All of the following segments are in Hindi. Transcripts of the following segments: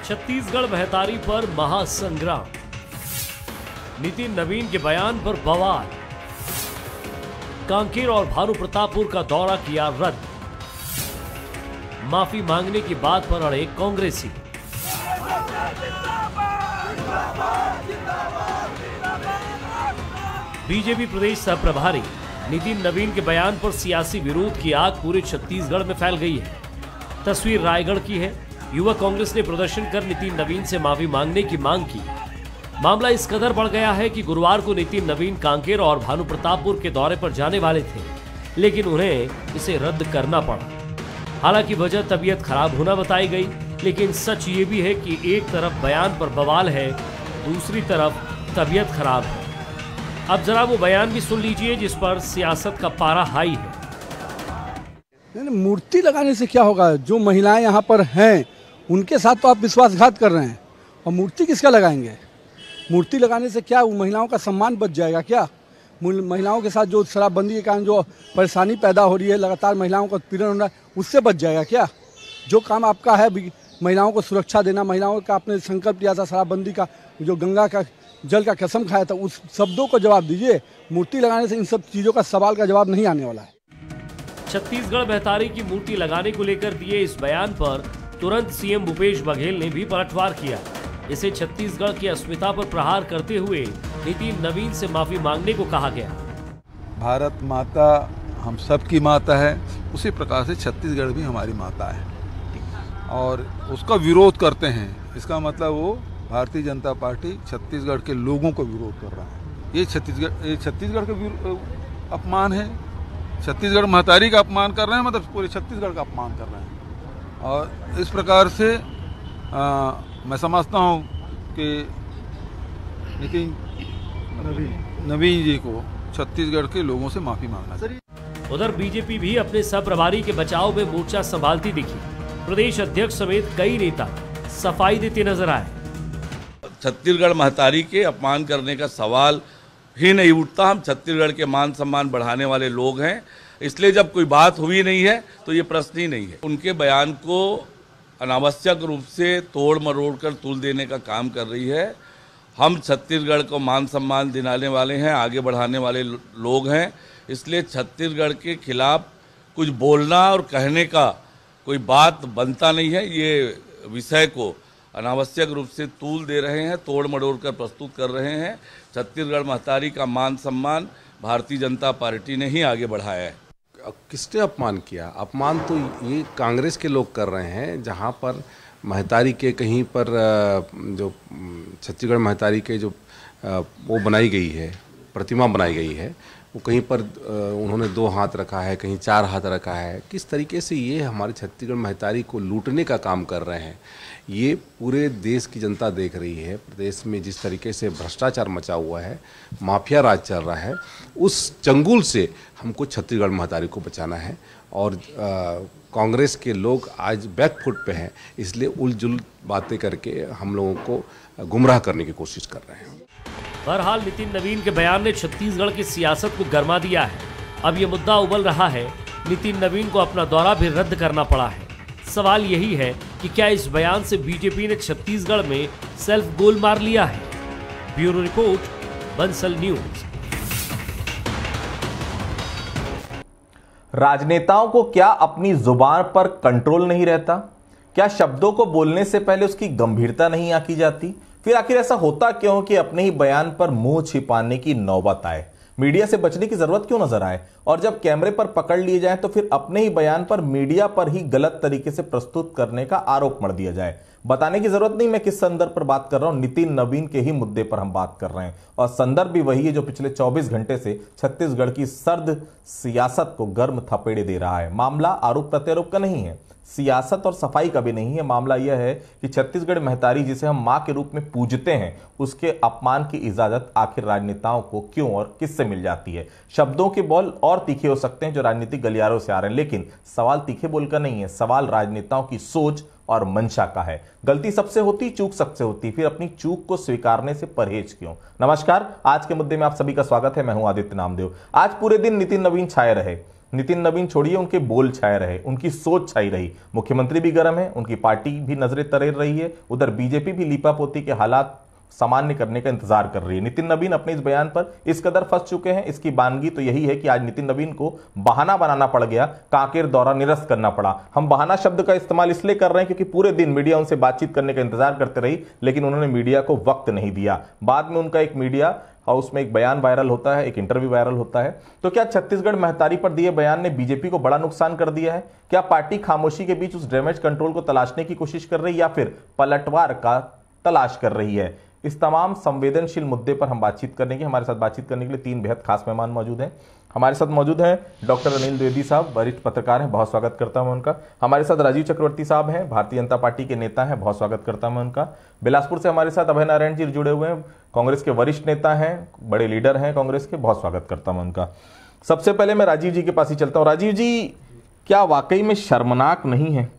छत्तीसगढ़ महतारी पर महासंग्राम, नितिन नवीन के बयान पर बवाल, कांकेर और भानु प्रतापपुर का दौरा किया रद्द, माफी मांगने की बात पर अड़े कांग्रेसी। बीजेपी प्रदेश सह प्रभारी नितिन नवीन के बयान पर सियासी विरोध की आग पूरे छत्तीसगढ़ में फैल गई है। तस्वीर रायगढ़ की है। युवा कांग्रेस ने प्रदर्शन कर नितिन नवीन से माफी मांगने की मांग की। मामला इस कदर बढ़ गया है कि गुरुवार को नितिन नवीन कांकेर और भानु प्रतापपुर के दौरे पर जाने वाले थे, लेकिन उन्हें इसे रद्द करना पड़ा। हालांकि वजह तबीयत खराब होना बताई गई, लेकिन सच ये भी है कि एक तरफ बयान पर बवाल है, दूसरी तरफ तबीयत खराब है। अब जरा वो बयान भी सुन लीजिए जिस पर सियासत का पारा हाई है। मूर्ति लगाने से क्या होगा? जो महिलाएं यहाँ पर हैं उनके साथ तो आप विश्वासघात कर रहे हैं, और मूर्ति किसका लगाएंगे? मूर्ति लगाने से क्या महिलाओं का सम्मान बच जाएगा क्या? महिलाओं के साथ जो शराबबंदी के कारण जो परेशानी पैदा हो रही है, लगातार महिलाओं का उत्पीड़न हो रहा है, उससे बच जाएगा क्या? जो काम आपका है महिलाओं को सुरक्षा देना, महिलाओं का आपने संकल्प लिया था शराबबंदी का, जो गंगा का जल का कसम खाया था, उस शब्दों को जवाब दीजिए। मूर्ति लगाने से इन सब चीज़ों का सवाल का जवाब नहीं आने वाला है। छत्तीसगढ़ महतारी की मूर्ति लगाने को लेकर दिए इस बयान पर तुरंत सीएम भूपेश बघेल ने भी पलटवार किया। इसे छत्तीसगढ़ की अस्मिता पर प्रहार करते हुए नितिन नवीन से माफी मांगने को कहा गया। भारत माता हम सब की माता है, उसी प्रकार से छत्तीसगढ़ भी हमारी माता है और उसका विरोध करते हैं। इसका मतलब वो भारतीय जनता पार्टी छत्तीसगढ़ के लोगों को विरोध कर रहा है। ये छत्तीसगढ़ का अपमान है। छत्तीसगढ़ महतारी का अपमान कर रहे हैं, मतलब पूरे छत्तीसगढ़ का अपमान कर रहे हैं। और इस प्रकार से मैं समझता हूँ कि नितिन नवीन जी को छत्तीसगढ़ के लोगों से माफी मांगना चाहिए। उधर बीजेपी भी अपने सह प्रभारी के बचाव में मोर्चा संभालती दिखी। प्रदेश अध्यक्ष समेत कई नेता सफाई देते नजर आए। छत्तीसगढ़ महतारी के अपमान करने का सवाल ही नहीं उठता। हम छत्तीसगढ़ के मान सम्मान बढ़ाने वाले लोग हैं, इसलिए जब कोई बात हुई नहीं है तो ये प्रश्न ही नहीं है। उनके बयान को अनावश्यक रूप से तोड़ मरोड़ कर तूल देने का काम कर रही है। हम छत्तीसगढ़ को मान सम्मान दिलाने वाले हैं, आगे बढ़ाने वाले लोग हैं, इसलिए छत्तीसगढ़ के खिलाफ कुछ बोलना और कहने का कोई बात बनता नहीं है। ये विषय को अनावश्यक रूप से तूल दे रहे हैं, तोड़ मरोड़ कर प्रस्तुत कर रहे हैं। छत्तीसगढ़ महतारी का मान सम्मान भारतीय जनता पार्टी ने ही आगे बढ़ाया है। किसने अपमान किया? अपमान तो ये कांग्रेस के लोग कर रहे हैं, जहाँ पर महतारी के कहीं पर जो छत्तीसगढ़ महतारी के जो वो बनाई गई है, प्रतिमा बनाई गई है, वो कहीं पर उन्होंने 2 हाथ रखा है, कहीं 4 हाथ रखा है। किस तरीके से ये हमारे छत्तीसगढ़ महतारी को लूटने का काम कर रहे हैं, ये पूरे देश की जनता देख रही है। प्रदेश में जिस तरीके से भ्रष्टाचार मचा हुआ है, माफिया राज चल रहा है, उस चंगुल से हमको छत्तीसगढ़ महतारी को बचाना है। और कांग्रेस के लोग आज बैकफुट पे हैं, इसलिए उलझुल बातें करके हम लोगों को गुमराह करने की कोशिश कर रहे हैं। बहरहाल नितिन नवीन के बयान ने छत्तीसगढ़ की सियासत को गरमा दिया है। अब ये मुद्दा उबल रहा है, नितिन नवीन को अपना दौरा भी रद्द करना पड़ा है। सवाल यही है कि क्या इस बयान से बीजेपी ने छत्तीसगढ़ में सेल्फ गोल मार लिया है? Bureau report, Bansal news. राजनेताओं को क्या अपनी जुबान पर कंट्रोल नहीं रहता? क्या शब्दों को बोलने से पहले उसकी गंभीरता नहीं आंकी जाती? फिर आखिर ऐसा होता क्यों कि अपने ही बयान पर मुंह छिपाने की नौबत आए, मीडिया से बचने की जरूरत क्यों नजर आए, और जब कैमरे पर पकड़ लिए जाए तो फिर अपने ही बयान पर मीडिया पर ही गलत तरीके से प्रस्तुत करने का आरोप मढ़ दिया जाए? बताने की जरूरत नहीं मैं किस संदर्भ पर बात कर रहा हूं, नितिन नवीन के ही मुद्दे पर हम बात कर रहे हैं। और संदर्भ भी वही है जो पिछले 24 घंटे से छत्तीसगढ़ की सर्द सियासत को गर्म थपेड़े दे रहा है। मामला आरोप प्रत्यारोप का नहीं है, सियासत और सफाई का भी नहीं है। मामला यह है कि छत्तीसगढ़ महतारी जिसे हम मां के रूप में पूजते हैं, उसके अपमान की इजाजत आखिर राजनेताओं को क्यों और किससे मिल जाती है? शब्दों के बॉल और तीखे हो सकते हैं जो राजनीतिक गलियारों से आ रहे हैं, लेकिन सवाल तीखे बोल का नहीं है, सवाल राजनेताओं की सोच और मंशा का है। गलती सबसे होती, चूक सबसे होती, फिर अपनी चूक को स्वीकारने से परहेज क्यों? नमस्कार, आज के मुद्दे में आप सभी का स्वागत है। मैं हूं आदित्य नामदेव। आज पूरे दिन नितिन नवीन छाए रहे। नितिन नवीन छोड़िए, उनके बोल छाए रहे, उनकी सोच छाई रही। मुख्यमंत्री भी गर्म है, उनकी पार्टी भी नजरें तरेर रही है, उधर बीजेपी भी लीपापोती के हालात सामान्य करने का इंतजार कर रही है। नितिन नवीन अपने इस बयान पर इस कदर फंस चुके हैं, इसकी बानगी तो यही है कि आज नितिन नवीन को बहाना बनाना पड़ गया, कांकेर दौरा निरस्त करना पड़ा। हम बहाना शब्द का इस्तेमाल इसलिए कर रहे हैं क्योंकि पूरे दिन मीडिया उनसे बातचीत करने का इंतजार करते रही, लेकिन उन्होंने मीडिया को वक्त नहीं दिया। बाद में उनका एक मीडिया हाउस में एक बयान वायरल होता है, एक इंटरव्यू वायरल होता है। तो क्या छत्तीसगढ़ महतारी पर दिए बयान ने बीजेपी को बड़ा नुकसान कर दिया है? क्या पार्टी खामोशी के बीच उस डैमेज कंट्रोल को तलाशने की कोशिश कर रही है या फिर पलटवार का तलाश कर रही है? इस तमाम संवेदनशील मुद्दे पर हम बातचीत करने की, हमारे साथ बातचीत करने के लिए 3 बेहद खास मेहमान मौजूद हैं। हमारे साथ मौजूद हैं डॉक्टर अनिल द्विवेदी साहब, वरिष्ठ पत्रकार हैं, बहुत स्वागत करता हूं उनका। हमारे साथ राजीव चक्रवर्ती साहब हैं, भारतीय जनता पार्टी के नेता हैं, बहुत स्वागत करता हूं उनका। बिलासपुर से हमारे साथ अभय नारायण जी जुड़े हुए हैं, कांग्रेस के वरिष्ठ नेता हैं, बड़े लीडर हैं कांग्रेस के, बहुत स्वागत करता हूं उनका। सबसे पहले मैं राजीव जी के पास ही चलता हूं। राजीव जी, क्या वाकई में शर्मनाक नहीं है?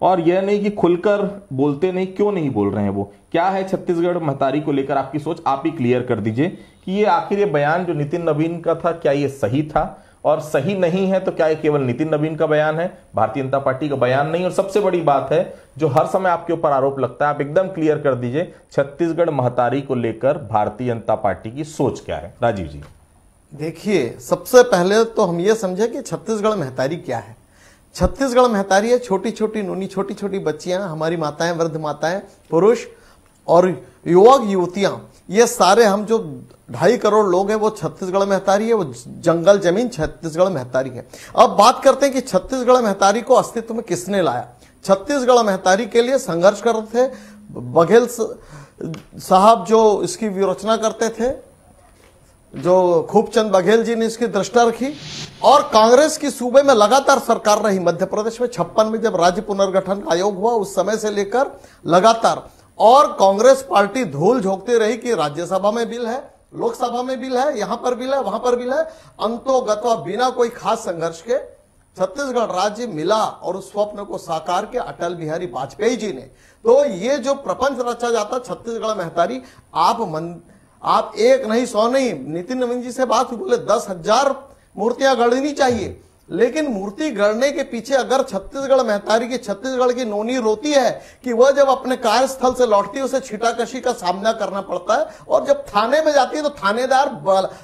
और यह नहीं कि खुलकर बोलते नहीं, क्यों नहीं बोल रहे हैं वो? क्या है छत्तीसगढ़ महतारी को लेकर आपकी सोच? आप ही क्लियर कर दीजिए कि ये आखिर ये बयान जो नितिन नवीन का था, क्या ये सही था? और सही नहीं है तो क्या ये केवल नितिन नवीन का बयान है, भारतीय जनता पार्टी का बयान नहीं? और सबसे बड़ी बात है जो हर समय आपके ऊपर आरोप लगता है, आप एकदम क्लियर कर दीजिए, छत्तीसगढ़ महतारी को लेकर भारतीय जनता पार्टी की सोच क्या है? राजीव जी। देखिए, सबसे पहले तो हम ये समझे कि छत्तीसगढ़ महतारी क्या है। छत्तीसगढ़ महतारी है छोटी छोटी नूनी छोटी छोटी बच्चियां, हमारी माताएं, वृद्ध माताएं, पुरुष और युवक युवतियां, ये सारे हम जो 2.5 करोड़ लोग हैं वो छत्तीसगढ़ महतारी है, वो जंगल जमीन छत्तीसगढ़ महतारी है। अब बात करते हैं कि छत्तीसगढ़ महतारी को अस्तित्व में किसने लाया। छत्तीसगढ़ महतारी के लिए संघर्ष कर रहे थे बघेल साहब, जो इसकी विरोचना करते थे, जो खूबचंद बघेल जी ने इसकी दृष्टि रखी, और कांग्रेस की सूबे में लगातार सरकार रही। मध्य प्रदेश में 56 में जब राज्य पुनर्गठन आयोग हुआ उस समय से लेकर लगातार, और कांग्रेस पार्टी धूल झोंकती रही कि राज्यसभा में बिल है, लोकसभा में बिल है, यहां पर बिल है, वहां पर बिल है। अंतोगत्वा बिना कोई खास संघर्ष के छत्तीसगढ़ राज्य मिला, और उस स्वप्न को साकार किया अटल बिहारी वाजपेयी जी ने। तो ये जो प्रपंच रचा जाता छत्तीसगढ़ महतारी, आप 1 नहीं 100 नहीं, नितिन नवीन जी से बात हुई, बोले 10,000 मूर्तियां गढ़नी चाहिए, लेकिन मूर्ति गढ़ने के पीछे अगर छत्तीसगढ़ महतारी की, छत्तीसगढ़ की नोनी रोती है कि वह जब अपने कार्यस्थल से लौटती है उसे छीटाकशी का सामना करना पड़ता है, और जब थाने में जाती है तो थानेदार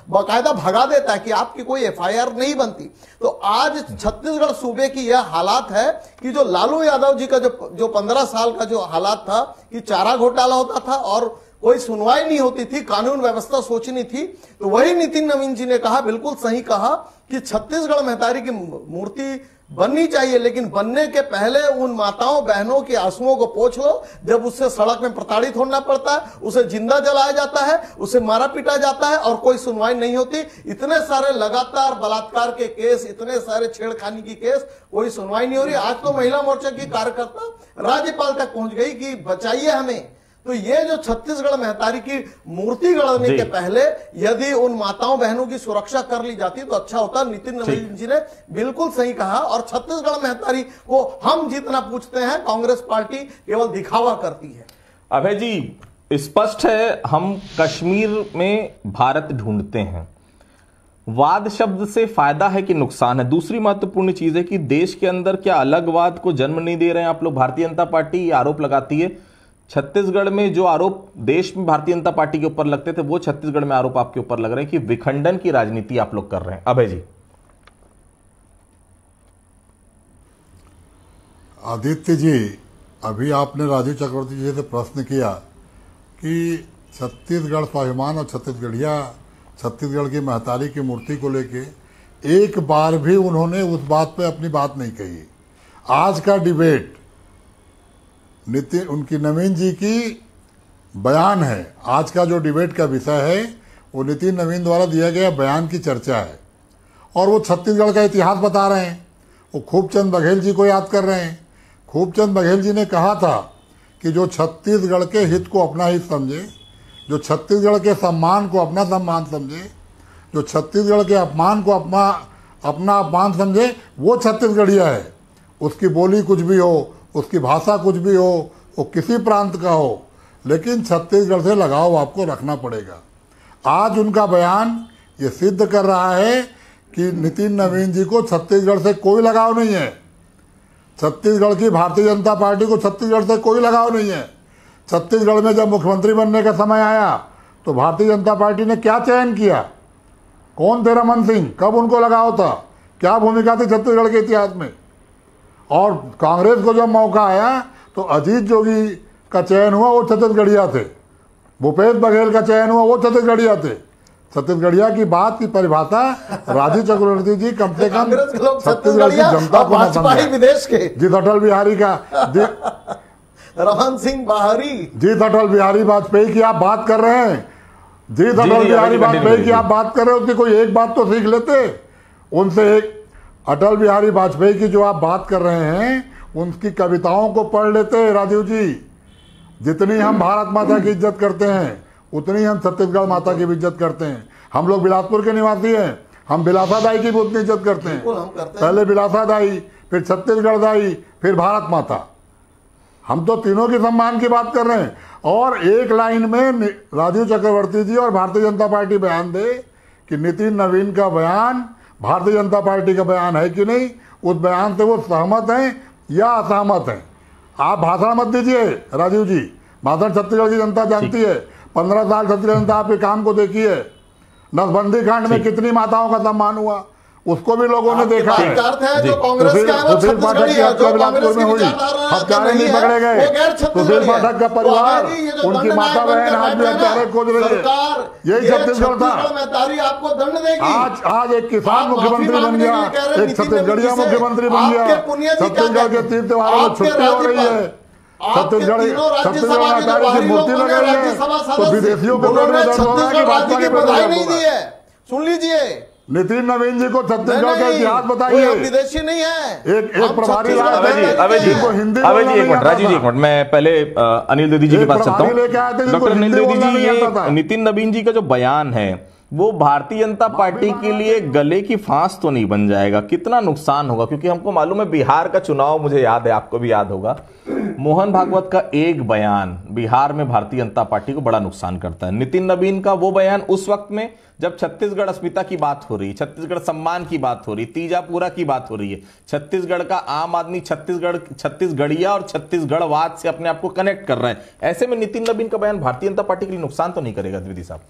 बाकायदा भगा देता है कि आपकी कोई FIR नहीं बनती। तो आज छत्तीसगढ़ सूबे की यह हालात है कि जो लालू यादव जी का जो 15 साल का जो हालात था कि चारा घोटाला होता था और कोई सुनवाई नहीं होती थी, कानून व्यवस्था सोचनी थी, तो वही नितिन नवीन जी ने कहा, बिल्कुल सही कहा, कि छत्तीसगढ़ महतारी की मूर्ति बननी चाहिए, लेकिन बनने के पहले उन माताओं बहनों के आंसुओं को पोंछ लो। जब उससे सड़क में प्रताड़ित होना पड़ता है, उसे जिंदा जलाया जाता है, उसे मारा पीटा जाता है और कोई सुनवाई नहीं होती। इतने सारे लगातार बलात्कार के केस, इतने सारे छेड़खानी की केस, कोई सुनवाई नहीं हो रही। आज तो महिला मोर्चा की कार्यकर्ता राज्यपाल तक पहुंच गई कि बचाइए हमें। तो ये जो छत्तीसगढ़ महतारी की मूर्ति गढ़ने के पहले यदि उन माताओं बहनों की सुरक्षा कर ली जाती तो अच्छा होता। नितिन नवीन जी ने बिल्कुल सही कहा, और छत्तीसगढ़ महतारी को हम जितना पूछते हैं, कांग्रेस पार्टी केवल दिखावा करती है। अभय जी, स्पष्ट है हम कश्मीर में भारत ढूंढते हैं। वाद शब्द से फायदा है कि नुकसान है? दूसरी महत्वपूर्ण चीज है कि देश के अंदर क्या अलगवाद को जन्म नहीं दे रहे हैं आप लोग? भारतीय जनता पार्टी आरोप लगाती है, छत्तीसगढ़ में जो आरोप देश में भारतीय जनता पार्टी के ऊपर लगते थे वो छत्तीसगढ़ में आरोप आपके ऊपर लग रहे हैं कि विखंडन की राजनीति आप लोग कर रहे हैं। अभय जी। आदित्य जी, अभी आपने राजीव चक्रवर्ती जी से प्रश्न किया कि छत्तीसगढ़ स्वाभिमान और छत्तीसगढ़ की महतारी की मूर्ति को लेके एक बार भी उन्होंने उस बात पे अपनी बात नहीं कही। आज का डिबेट उनकी नवीन जी की बयान है। आज का जो डिबेट का विषय है वो नितिन नवीन द्वारा दिया गया बयान की चर्चा है, और वो छत्तीसगढ़ का इतिहास बता रहे हैं। वो खूबचंद बघेल जी को याद कर रहे हैं। खूबचंद बघेल जी ने कहा था कि जो छत्तीसगढ़ के हित को अपना हित समझे, जो छत्तीसगढ़ के सम्मान को अपना सम्मान समझे, जो छत्तीसगढ़ के अपमान को अपना अपमान समझे, वो छत्तीसगढ़िया है। उसकी बोली कुछ भी हो, उसकी भाषा कुछ भी हो, वो किसी प्रांत का हो, लेकिन छत्तीसगढ़ से लगाव आपको रखना पड़ेगा। आज उनका बयान ये सिद्ध कर रहा है कि नितिन नवीन जी को छत्तीसगढ़ से कोई लगाव नहीं है। छत्तीसगढ़ की भारतीय जनता पार्टी को छत्तीसगढ़ से कोई लगाव नहीं है। छत्तीसगढ़ में जब मुख्यमंत्री बनने का समय आया तो भारतीय जनता पार्टी ने क्या चयन किया? कौन थे रमन सिंह? कब उनको लगाव था? क्या भूमिका थी छत्तीसगढ़ के इतिहास में? और कांग्रेस को जब मौका आया तो अजीत जोगी का चयन हुआ, वो छत्तीसगढ़िया थे। भूपेश बघेल का चयन हुआ, वो छत्तीसगढ़िया थे। छत्तीसगढ़िया की बात की परिभाषा राजीव चक्रवर्ती जी कम से कम छत्तीसगढ़ की जनता को न समझे। विदेश के जीत अटल बिहारी का रमन सिंह बाहरी, जीत अटल बिहारी वाजपेयी की आप बात कर रहे हैं। जीत अटल बिहारी वाजपेयी की आप बात कर रहे हो, उसकी कोई एक बात तो सीख लेते उनसे। एक अटल बिहारी वाजपेयी की जो आप बात कर रहे हैं उनकी कविताओं को पढ़ लेते राजीव जी। जितनी हम भारत माता की इज्जत करते हैं उतनी हम छत्तीसगढ़ माता की भी इज्जत करते हैं। हम लोग बिलासपुर के निवासी हैं, हम बिलासा दाई की भी उतनी इज्जत करते हैं। पहले बिलासा दाई, फिर छत्तीसगढ़ दाई, फिर भारत माता। हम तो तीनों के सम्मान की बात कर रहे हैं। और एक लाइन में राजीव चक्रवर्ती जी और भारतीय जनता पार्टी बयान दे कि नितिन नवीन का बयान भारतीय जनता पार्टी का बयान है कि नहीं, उस बयान से वो सहमत हैं या असहमत हैं। आप भाषण मत दीजिए राजीव जी, भाषण छत्तीसगढ़ की जनता जानती है। 15 साल छत्तीसगढ़ जनता आपके काम को देखी है। नसबंदी कांड में कितनी माताओं का सम्मान हुआ उसको भी लोगों ने देखा है। जो कांग्रेस का है वो छत्तीसगढ़ी है, जो कांग्रेस की हत्यारे नहीं पकड़े गए। सुशील पाठक का परिवार, उनकी माता बहन आज भी हत्यारे खोज रही है। यही छत्तीसगढ़ था। आज एक किसान मुख्यमंत्री बन गया, एक छत्तीसगढ़िया मुख्यमंत्री बन गया। छत्तीसगढ़ के तीन त्योहारों में छुट्टी हो रही है। छत्तीसगढ़ की मूर्ति लग रही है तो विदेशियों को सुन लीजिए। नितिन नवीन जी को छत्तीसगढ़ का इतिहास बताइए। विदेशी नहीं है। एक प्रभारी राजीव जी एक मिनट, मैं पहले अनिल दीदी जी के पास चलता हूँ। डॉक्टर अनिल दीदी जी, ये नितिन नवीन जी का जो बयान है वो भारतीय जनता पार्टी के लिए गले की फांस तो नहीं बन जाएगा? कितना नुकसान होगा? क्योंकि हमको मालूम है बिहार का चुनाव, मुझे याद है, आपको भी याद होगा, मोहन भागवत का एक बयान बिहार में भारतीय जनता पार्टी को बड़ा नुकसान करता है। नितिन नवीन का वो बयान उस वक्त में जब छत्तीसगढ़ अस्मिता की बात हो रही है, छत्तीसगढ़ सम्मान की बात हो रही, तीजापुरा की बात हो रही है, छत्तीसगढ़ का आम आदमी छत्तीसगढ़िया और छत्तीसगढ़वाद से अपने आप को कनेक्ट कर रहा है। ऐसे में नितिन नवीन का बयान भारतीय जनता पार्टी के लिए नुकसान तो नहीं करेगा द्विवेदी साहब?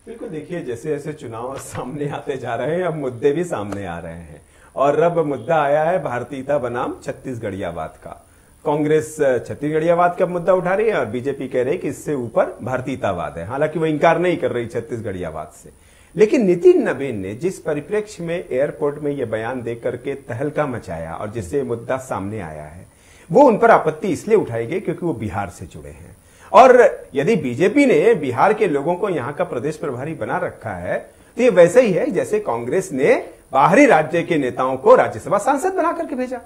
बिल्कुल, देखिए जैसे जैसे चुनाव सामने आते जा रहे हैं अब मुद्दे भी सामने आ रहे हैं और अब मुद्दा आया है भारतीयता बनाम छत्तीसगढ़ियावाद का। कांग्रेस छत्तीसगढ़ियावाद का मुद्दा उठा रही है और बीजेपी कह रही है कि इससे ऊपर भारतीयतावाद है। हालांकि वो इंकार नहीं कर रही छत्तीसगढ़ियावाद से, लेकिन नितिन नवीन ने जिस परिप्रेक्ष्य में एयरपोर्ट में यह बयान दे करके तहलका मचाया और जिससे मुद्दा सामने आया है, वो उन पर आपत्ति इसलिए उठाई गई क्योंकि वो बिहार से जुड़े हैं। और यदि बीजेपी ने बिहार के लोगों को यहां का प्रदेश प्रभारी बना रखा है तो ये वैसे ही है जैसे कांग्रेस ने बाहरी राज्य के नेताओं को राज्यसभा सांसद बना करके भेजा।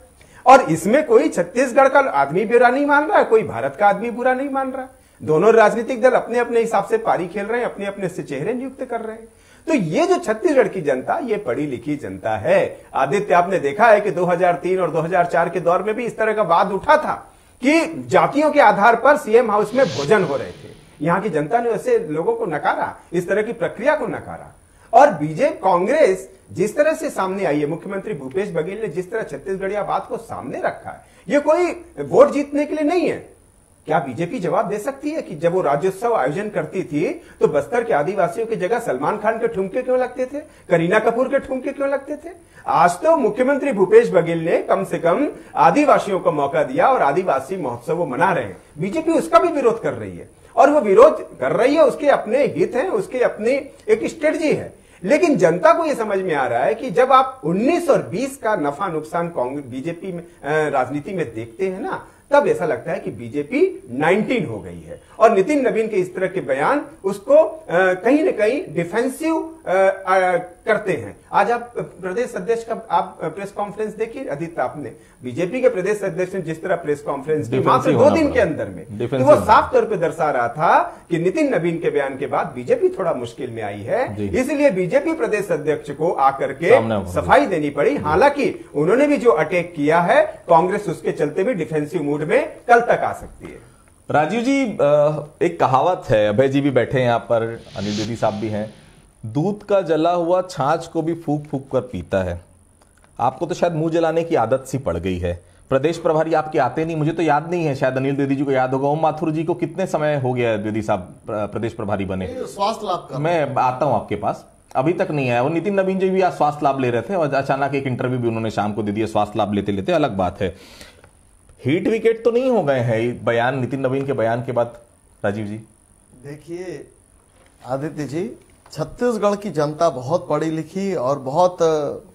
और इसमें कोई छत्तीसगढ़ का आदमी बुरा नहीं मान रहा है, कोई भारत का आदमी बुरा नहीं मान रहा है। दोनों राजनीतिक दल अपने अपने हिसाब से पारी खेल रहे हैं, अपने अपने से चेहरे नियुक्त कर रहे हैं। तो ये जो छत्तीसगढ़ की जनता, ये पढ़ी लिखी जनता है। आदित्य, आपने देखा है कि 2003 और 2004 के दौर में भी इस तरह का वाद उठा था कि जातियों के आधार पर सीएम हाउस में भोजन हो रहे थे। यहां की जनता ने ऐसे लोगों को नकारा, इस तरह की प्रक्रिया को नकारा। और बीजेपी कांग्रेस जिस तरह से सामने आई है, मुख्यमंत्री भूपेश बघेल ने जिस तरह छत्तीसगढ़िया बात को सामने रखा है, ये कोई वोट जीतने के लिए नहीं है। क्या बीजेपी जवाब दे सकती है कि जब वो राज्योत्सव आयोजन करती थी तो बस्तर के आदिवासियों की जगह सलमान खान के ठुमके क्यों लगते थे, करीना कपूर के ठुमके क्यों लगते थे? आज तो मुख्यमंत्री भूपेश बघेल ने कम से कम आदिवासियों को मौका दिया और आदिवासी महोत्सव वो मना रहे हैं। बीजेपी उसका भी विरोध कर रही है और वो विरोध कर रही है, उसके अपने हित हैं, उसके अपनी एक स्ट्रेटजी है। लेकिन जनता को यह समझ में आ रहा है कि जब आप 19 और 20 का नफा नुकसान कांग्रेस बीजेपी में राजनीति में देखते हैं ना, तब ऐसा लगता है कि बीजेपी 19 हो गई है। और नितिन नवीन के इस तरह के बयान उसको कहीं ना कहीं डिफेंसिव करते हैं। आज आप प्रदेश अध्यक्ष का आप प्रेस कॉन्फ्रेंस देखिए आदित्य, आपने बीजेपी के प्रदेश अध्यक्ष ने जिस तरह प्रेस कॉन्फ्रेंस की मात्र 2 दिन के अंदर में, तो वो साफ तौर पर दर्शा रहा था कि नितिन नवीन के बयान के बाद बीजेपी थोड़ा मुश्किल में आई है। इसलिए बीजेपी प्रदेश अध्यक्ष को आकर के सफाई देनी पड़ी। हालांकि उन्होंने भी जो अटैक किया है, कांग्रेस उसके चलते भी डिफेंसिव मूड में कल तक आ सकती है। राजीव जी, एक कहावत है, अभय जी भी बैठे हैं यहाँ पर, अनिल दीदी साहब भी हैं, दूध का जला हुआ छाछ को भी फूक फूक कर पीता है। आपको तो शायद मुंह जलाने की आदत सी पड़ गई है। प्रदेश प्रभारी आपके आते नहीं, मुझे तो याद नहीं है, शायद अनिल द्विवेदी जी को याद होगा। ओम माथुर जी को कितने समय हो गया द्विवेदी साहब प्रदेश प्रभारी बने? स्वास्थ्य लाभ मैं आता हूं आपके पास, अभी तक नहीं आया। और नितिन नवीन जी भी आज स्वास्थ्य लाभ ले रहे थे और अचानक एक इंटरव्यू भी उन्होंने शाम को दे दिया स्वास्थ्य लाभ लेते लेते। अलग बात है, हीट विकेट तो नहीं हो गए हैं बयान, नितिन नवीन के बयान के बाद? राजीव जी देखिए आदित्य जी, छत्तीसगढ़ की जनता बहुत पढ़ी लिखी और बहुत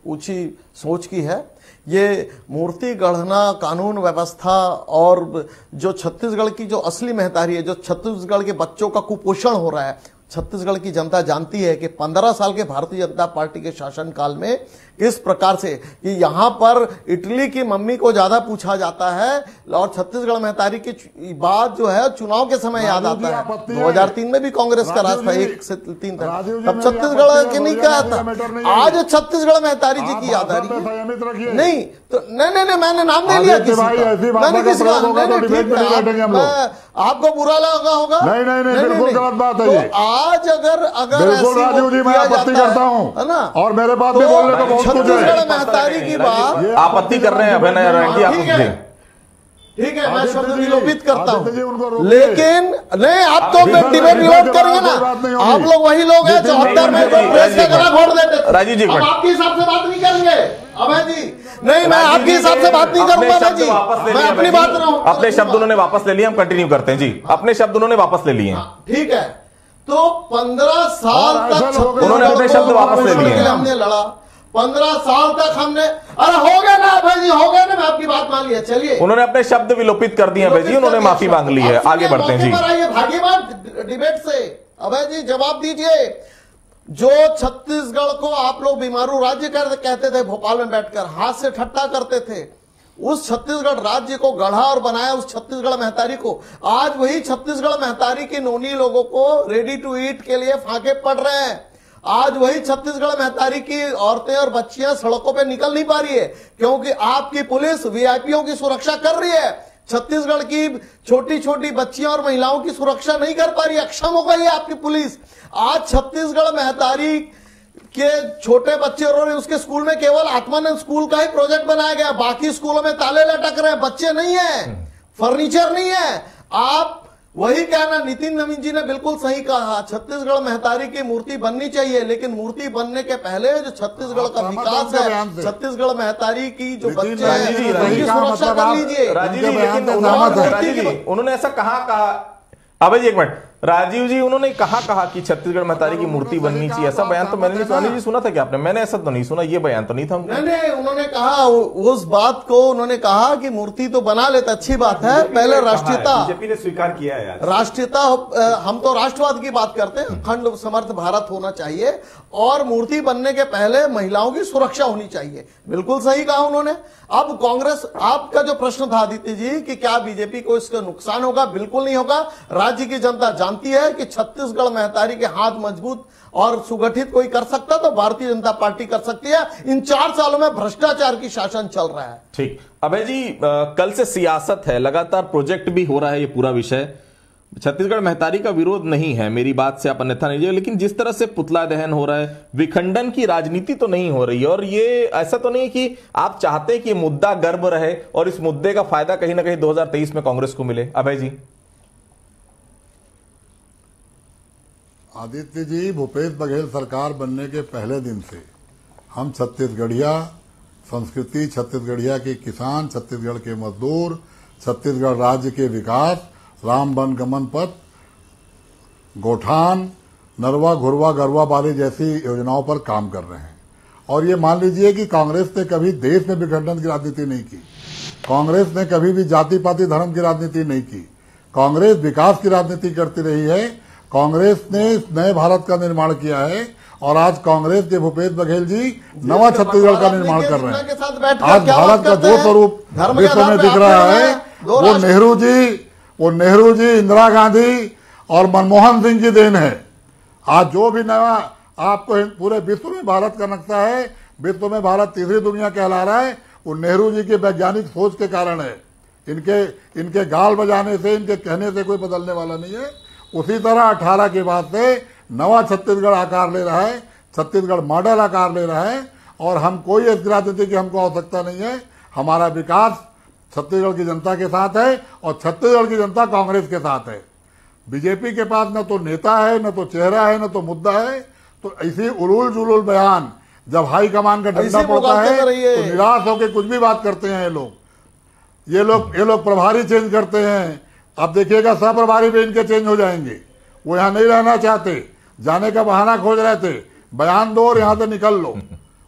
ऊंची सोच की है। ये मूर्ति गढ़ना, कानून व्यवस्था और जो छत्तीसगढ़ की जो असली महतारी है, जो छत्तीसगढ़ के बच्चों का कुपोषण हो रहा है, छत्तीसगढ़ की जनता जानती है कि 15 साल के भारतीय जनता पार्टी के शासनकाल में किस प्रकार से कि यहां पर इटली की मम्मी को ज्यादा पूछा जाता है और छत्तीसगढ़ महतारी की बात जो है चुनाव के समय याद आता है। 2003 में भी कांग्रेस का राज था 1 से 3 तक, तब छत्तीसगढ़ के नहीं कहा था। आज छत्तीसगढ़ महतारी जी की याद आ रही है। नहीं तो नहीं मैंने नाम नहीं लिया किसी का, मैंने किसी का, आपको बुरा लगा होगा। नहीं बिल्कुल गलत बात है ये। आज अगर बिल्कुल राजीव जी मैं आपत्ति करता हूँ, है ना, और मेरे बात भी बोलने को बहुत कुछ छत्तीसगढ़ महतारी की बात आपत्ति कर रहे हैं अभय नारायण जी, ठीक है मैं शब्द विलोपित करता हूँ, लेकिन नहीं आप तो डिबेट विरोध करेंगे ना, आप लोग वही लोग हैं 74 में तो प्रेस का गला घोट देते। राजीव जी आपके हिसाब से बात नहीं करेंगे अभय जी, नहीं मैं आपके हिसाब से बात नहीं करूंगा अभय जी, मैं अपनी बात रहा हूँ। अपने शब्द उन्होंने वापस ले लिए, हम कंटिन्यू करते हैं जी। अपने शब्द उन्होंने वापस ले लिए, ठीक है। तो 15 साल तक उन्होंने अपने शब्द वापस ले लिए, हमने लड़ा 15 साल तक हमने, अरे हो गया ना भाई जी, हो गया ना, मैं आपकी बात मान लिया। चलिए उन्होंने अपने शब्द विलोपित कर दिए भाई जी, उन्होंने माफी मांग ली है। आगे बढ़ते हैं जी, भाग्यवान डिबेट से अभय जी जवाब दीजिए। जो छत्तीसगढ़ को आप लोग बीमारू राज्य कहते थे, भोपाल में बैठकर हाथ से ठट्टा करते थे, उस छत्तीसगढ़ राज्य को गढ़ा और बनाया उस छत्तीसगढ़ महतारी को। आज वही छत्तीसगढ़ महतारी के नोनी लोगों को रेडी टू ईट के लिए फांके पड़ रहे हैं। आज वही छत्तीसगढ़ महतारी की औरतें और बच्चियां सड़कों पे निकल नहीं पा रही है क्योंकि आपकी पुलिस वीआईपीओ की सुरक्षा कर रही है। छत्तीसगढ़ की छोटी छोटी बच्चियां और महिलाओं की सुरक्षा नहीं कर पा रही, अक्षम हो गई है आपकी पुलिस। आज छत्तीसगढ़ महतारी के छोटे बच्चे रो रहे, उसके स्कूल में केवल आत्मानंद स्कूल का ही प्रोजेक्ट बनाया गया, बाकी स्कूलों में ताले लटक रहे हैं, बच्चे नहीं है, फर्नीचर नहीं है। आप वही कहना, नितिन नवीन जी ने बिल्कुल सही कहा, छत्तीसगढ़ महतारी की मूर्ति बननी चाहिए, लेकिन मूर्ति बनने के पहले जो छत्तीसगढ़ का विकास है, छत्तीसगढ़ महतारी की जो बच्चे हैं उनकी सुरक्षा कर लीजिए। राजीव जी लेकिन उन्होंने ऐसा कहा अबे जी एक मिनट, राजीव जी उन्होंने कहा कि छत्तीसगढ़ महतारी की मूर्ति बननी चाहिए, ऐसा बयान तो मैंने नहीं सुना। जी सुना था क्या आपने? मैंने ऐसा तो नहीं सुना, ये बयान तो नहीं था। नहीं उन्होंने कहा उस बात को, उन्होंने कहा कि मूर्ति तो बना लेते, अच्छी बात है, पहले राष्ट्रीयता, बीजेपी ने स्वीकार किया है राष्ट्रीयता, हम तो राष्ट्रवाद की बात करते हैं, अखंड समर्थ भारत होना चाहिए और मूर्ति बनने के पहले महिलाओं की सुरक्षा होनी चाहिए। बिल्कुल सही कहा उन्होंने। अब कांग्रेस, आपका जो प्रश्न था आदित्य जी कि क्या बीजेपी को इसका नुकसान होगा, बिल्कुल नहीं होगा। राज्य की जनता जानती है कि छत्तीसगढ़ महतारी के हाथ मजबूत और सुगठित कोई कर सकता तो भारतीय जनता पार्टी कर सकती है। इन 4 सालों में भ्रष्टाचार की शासन चल रहा है। ठीक, अभय जी कल से सियासत है, लगातार प्रोजेक्ट भी हो रहा है, ये पूरा विषय छत्तीसगढ़ महतारी का विरोध नहीं है, मेरी बात से आप अन्यथा नहीं, लेकिन जिस तरह से पुतला दहन हो रहा है, विखंडन की राजनीति तो नहीं हो रही है। और ये ऐसा तो नहीं कि आप चाहते हैं कि मुद्दा गर्म रहे और इस मुद्दे का फायदा कहीं ना कहीं 2023 में कांग्रेस को मिले। अभय जी। आदित्य जी, भूपेश बघेल सरकार बनने के पहले दिन से हम छत्तीसगढ़िया संस्कृति, छत्तीसगढ़िया के किसान, छत्तीसगढ़ के मजदूर, छत्तीसगढ़ राज्य के विकास, राम वन गमन पथ, गोठान, नरवा घुरवा गरवा वाली जैसी योजनाओं पर काम कर रहे हैं। और ये मान लीजिए कि कांग्रेस ने कभी देश में विखंडन की राजनीति नहीं की, कांग्रेस ने कभी भी जाति पाति धर्म की राजनीति नहीं की, कांग्रेस विकास की राजनीति करती रही है। कांग्रेस ने इस नए भारत का निर्माण किया है और आज कांग्रेस के भूपेश बघेल जी नवा छत्तीसगढ़ का निर्माण कर रहे हैं। आज भारत का जो स्वरूप विश्व में दिख रहा है वो नेहरू जी, इंदिरा गांधी और मनमोहन सिंह की देन है। आज जो भी नया आपको पूरे विश्व में भारत का नक्शा है, विश्व में भारत तीसरी दुनिया कहला रहा है, वो नेहरू जी की वैज्ञानिक सोच के कारण है। इनके गाल बजाने से, इनके कहने से कोई बदलने वाला नहीं है। उसी तरह 18 के बाद से नवा छत्तीसगढ़ आकार ले रहा है, छत्तीसगढ़ मॉडल आकार ले रहा है। और हम कोई ऐसी राजनीति की हमको आवश्यकता नहीं है। हमारा विकास छत्तीसगढ़ की जनता के साथ है और छत्तीसगढ़ की जनता कांग्रेस के साथ है। बीजेपी के पास न तो नेता है, न तो चेहरा है, न तो मुद्दा है। तो ऐसी उलूल जुलूल बयान जब हाईकमान का डंडा पड़ता है तो निराश होकर कुछ भी बात करते हैं ये लोग प्रभारी चेंज करते हैं। अब देखिएगा सह प्रभारी भी इनके चेंज हो जाएंगे। वो यहाँ नहीं रहना चाहते, जाने का बहाना खोज रहे थे, बयान दो और यहाँ से निकल लो।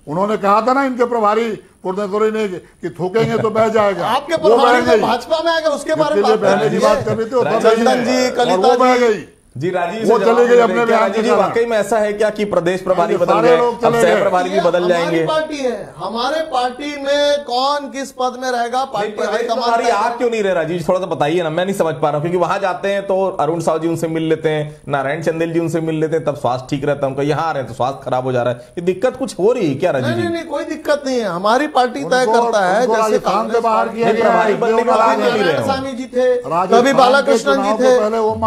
उन्होंने कहा था ना इनके प्रभारी पुरनेश्वरी ने कि थूकेंगे तो बह जाएगा। आपके प्रभारी भाजपा में आएगा, उसके बारे में बहने की बात कर रही थी, चंदन जी, कलिता वो बह गई जी। राजीव वो चले गए अपने बयान के साथ। वाकई में ऐसा है क्या कि प्रदेश प्रभारी बदल गए, अब सह प्रभारी भी बदल जाएंगे? पार्टी है, हमारे पार्टी में कौन किस पद में रहेगा, पार्टी हाईकमान आप क्यों नहीं रहे? राजीव थोड़ा सा बताइए ना, मैं नहीं समझ पा रहा हूँ। क्योंकि वहां जाते हैं तो अरुण साहू जी उनसे मिल लेते हैं, नारायण चंदेल जी उनसे मिल लेते हैं, तब स्वास्थ्य ठीक रहता है उनका। यहाँ आ रहे हैं तो स्वास्थ्य खराब हो जा रहा है। ये दिक्कत कुछ हो रही है क्या राजीव जी? नहीं, कोई दिक्कत नहीं है। हमारी पार्टी तय करता है, जैसे कांग्रेस बाहर किया प्रभारी बनने के बाद स्वामी जी थे, कभी बालाकृष्णन जी थे,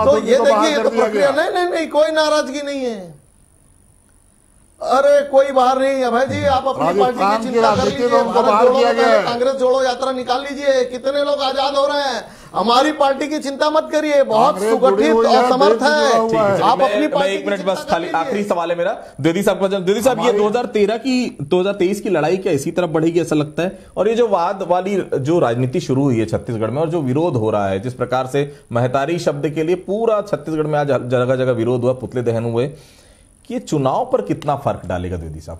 तो ये देखिए ये तो प्रक्रिया नहीं, कोई नाराजगी नहीं है। अरे कोई बाहर नहीं है भाई जी, आप अपनी पार्टी की चिंता कर लीजिए। कांग्रेस जोड़ो यात्रा निकाल लीजिए, कितने लोग आजाद हो रहे हैं। हमारी पार्टी की चिंता मत करिए, बहुत सुगठित और समर्थ है। आप अपनी पार्टी। एक मिनट बस, खाली आखिरी सवाल है मेरा द्विवेदी साहब का। द्विवेदी साहब, ये 2023 की लड़ाई क्या इसी तरफ बढ़ेगी ऐसा लगता है? और ये जो वाद वाली जो राजनीति शुरू हुई है छत्तीसगढ़ में और जो विरोध हो रहा है, जिस प्रकार से महतारी शब्द के लिए पूरा छत्तीसगढ़ में आज जगह जगह विरोध हुआ, पुतले दहन हुए, ये चुनाव पर कितना फर्क डालेगा द्विवेदी साहब?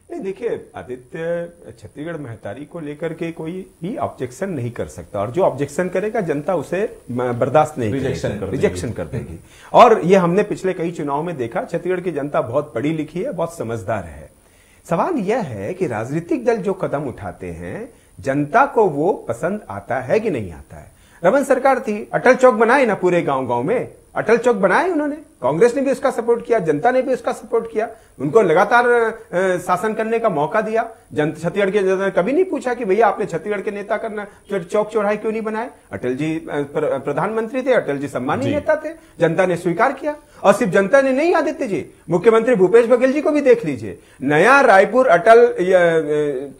नहीं, देखिए आदित्य, छत्तीसगढ़ महतारी को लेकर के कोई भी ऑब्जेक्शन नहीं कर सकता, और जो ऑब्जेक्शन करेगा जनता उसे बर्दाश्त नहीं रिजेक्शन कर देगी। और ये हमने पिछले कई चुनाव में देखा, छत्तीसगढ़ की जनता बहुत पढ़ी लिखी है, बहुत समझदार है। सवाल यह है कि राजनीतिक दल जो कदम उठाते हैं, जनता को वो पसंद आता है कि नहीं आता है। रमन सरकार थी, अटल चौक बनाए ना पूरे गांव गांव में, अटल चौक बनाए उन्होंने, कांग्रेस ने भी उसका सपोर्ट किया, जनता ने भी उसका सपोर्ट किया, उनको लगातार शासन करने का मौका दिया। छत्तीसगढ़ के जनता ने कभी नहीं पूछा कि भैया आपने छत्तीसगढ़ के नेता करना चौक चौराहे क्यों नहीं बनाए। अटल जी प्रधानमंत्री थे, अटल जी सम्मानीय नेता थे, जनता ने स्वीकार किया। और सिर्फ जनता ने नहीं, आदित्य जी, मुख्यमंत्री भूपेश बघेल जी को भी देख लीजिए। नया रायपुर अटल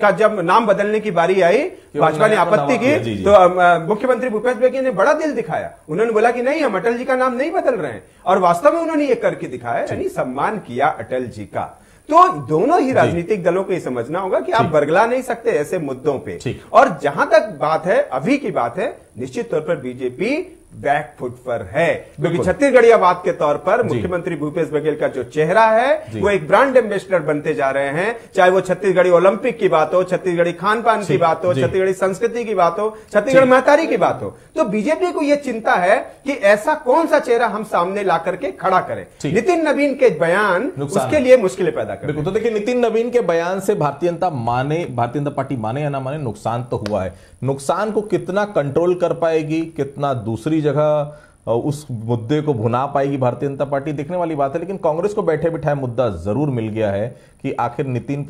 का जब नाम बदलने की बारी आई, भाजपा ने आपत्ति की, तो मुख्यमंत्री भूपेश बघेल ने बड़ा दिल दिखाया, उन्होंने बोला कि नहीं, हम अटल जी का नाम नहीं बदल रहे हैं, और वास्तव में उन्होंने ये करके दिखाया, यानी सम्मान किया अटल जी का। तो दोनों ही राजनीतिक दलों को ये समझना होगा कि आप बरगला नहीं सकते ऐसे मुद्दों पे। और जहां तक बात है, अभी की बात है, निश्चित तौर पर बीजेपी बैकफुट पर है, क्योंकि छत्तीसगढ़ियावाद के तौर पर मुख्यमंत्री भूपेश बघेल का जो चेहरा है वो एक ब्रांड एम्बेसडर बनते जा रहे हैं। चाहे वो छत्तीसगढ़ी ओलंपिक की बात हो, छत्तीसगढ़ी खान पान की बात हो, छत्तीसगढ़ी संस्कृति की बात हो, छत्तीसगढ़ महतारी की बात हो, तो बीजेपी को यह चिंता है कि ऐसा कौन सा चेहरा हम सामने ला करके खड़ा करें। नितिन नवीन के बयान उसके लिए मुश्किलें पैदा कर। तो देखिए, नितिन नवीन के बयान से भारतीय जनता पार्टी माने या ना माने, नुकसान तो हुआ है। नुकसान को कितना कंट्रोल कर पाएगी, कितना दूसरी जगह उस मुद्दे को भुना पाएगी भारतीय जनता पार्टी, देखने वाली बात है। लेकिन कांग्रेस को बैठे बिठाए मुद्दा जरूर मिल गया है कि आखिर नितिन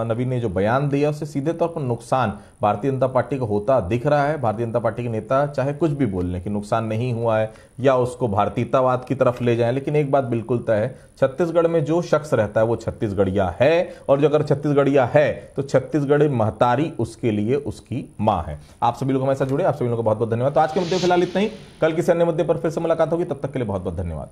नवीन ने जो बयान दिया उससे सीधे तौर पर नुकसान भारतीय जनता पार्टी को होता दिख रहा है। भारतीय जनता पार्टी के नेता चाहे कुछ भी बोल लें कि नुकसान नहीं हुआ है या उसको भारतीयतावाद की तरफ ले जाएं, लेकिन एक बात बिल्कुल तय है, छत्तीसगढ़ में जो शख्स रहता है वो छत्तीसगढ़िया है, और जो अगर छत्तीसगढ़िया है तो छत्तीसगढ़ी महतारी उसके लिए उसकी मां है। आप सभी लोग हमारे साथ जुड़े, आप सभी लोगों को बहुत बहुत धन्यवाद। तो आज के मुद्दे फिलहाल इतना ही, कल किसी अन्य मुद्दे पर फिर से मुलाकात होगी, तब तक के लिए बहुत बहुत धन्यवाद।